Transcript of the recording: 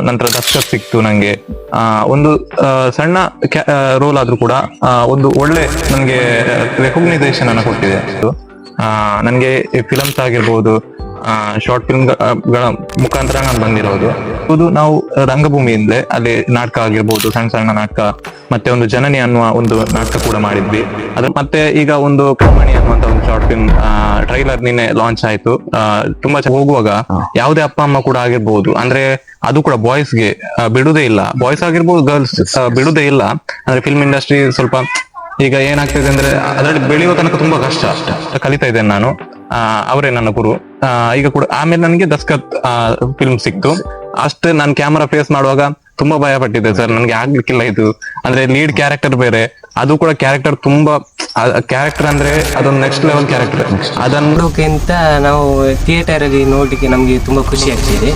ನಂತರ ದಸ್ಕತ್ ಸಿಕ್ತು ನಂಗೆ. ಒಂದು ಸಣ್ಣ ರೋಲ್ ಆದ್ರೂ ಕೂಡ ಒಂದು ಒಳ್ಳೆ ನನಗೆ ರೆಕಗ್ನೈಸೇಷನ್ ಅನ್ನ ಕೊಟ್ಟಿದೆ ಅದು. ನನಗೆ ಫಿಲಮ್ಸ್ ಆಗಿರ್ಬೋದು, ಶಾರ್ಟ್ ಫಿಲ್ಮ್ ಗಳ ಮುಖಾಂತರ ನಾನು ಬಂದಿರೋದು. ಇದು ನಾವು ರಂಗಭೂಮಿಯಿಂದಲೇ ಅಲ್ಲಿ ನಾಟಕ ಆಗಿರ್ಬೋದು, ಸಣ್ಣ ಸಣ್ಣ ನಾಟಕ, ಮತ್ತೆ ಒಂದು ಜನನಿ ಅನ್ನುವ ಒಂದು ನಾಟಕ ಕೂಡ ಮಾಡಿದ್ವಿ. ಅದ್ರ ಮತ್ತೆ ಈಗ ಒಂದು ಕಮಣಿ ಅನ್ನುವಂತ ಒಂದು ಶಾರ್ಟ್ ಫಿಲ್ಮ್ ಟ್ರೈಲರ್ ನಿನ್ನೆ ಲಾಂಚ್ ಆಯ್ತು. ತುಂಬಾ ಹೋಗುವಾಗ ಯಾವುದೇ ಅಪ್ಪ ಅಮ್ಮ ಕೂಡ ಆಗಿರ್ಬೋದು, ಅಂದ್ರೆ ಅದು ಕೂಡ ಬಾಯ್ಸ್ಗೆ ಬಿಡುದೇ ಇಲ್ಲ, ಬಾಯ್ಸ್ ಆಗಿರ್ಬೋದು ಗರ್ಲ್ಸ್ ಬಿಡುದೇ ಇಲ್ಲ. ಅಂದ್ರೆ ಫಿಲ್ಮ್ ಇಂಡಸ್ಟ್ರಿ ಸ್ವಲ್ಪ ಈಗ ಏನಾಗ್ತಿದೆ ಅಂದ್ರೆ ಅದರಲ್ಲಿ ಬೆಳೆಯುವ ತನಕ ತುಂಬಾ ಕಷ್ಟ ಕಲಿತಾ ಇದ್ದೇನೆ ನಾನು. ಅವರೇ ನನ್ನ ಗುರು. ಈಗ ಕೂಡ ಆಮೇಲೆ ನನಗೆ ದಸ್ಕತ್ ಫಿಲ್ಮ್ ಸಿಕ್ತು. ಅಷ್ಟೇ ನಾನು ಕ್ಯಾಮರಾ ಫೇಸ್ ಮಾಡುವಾಗ ತುಂಬಾ ಭಯ ಪಟ್ಟಿದ್ದೆ ಸರ್, ನನ್ಗೆ ಆಗ್ಲಿಕ್ಕಿಲ್ಲ ಇದು. ಅಂದ್ರೆ ಲೀಡ್ ಕ್ಯಾರೆಕ್ಟರ್ ಬೇರೆ, ಅದು ಕೂಡ ಕ್ಯಾರೆಕ್ಟರ್ ತುಂಬಾ ಕ್ಯಾರೆಕ್ಟರ್ ಅಂದ್ರೆ ಅದೊಂದು ನೆಕ್ಸ್ಟ್ ಲೆವೆಲ್ ಕ್ಯಾರೆಕ್ಟರ್. ಅದನ್ನು ನಾವು ಥಿಯೇಟರ್ ಅಲ್ಲಿ ನೋಡ್ಲಿಕ್ಕೆ ನಮ್ಗೆ ತುಂಬಾ ಖುಷಿ ಆಗ್ತಿದೆ.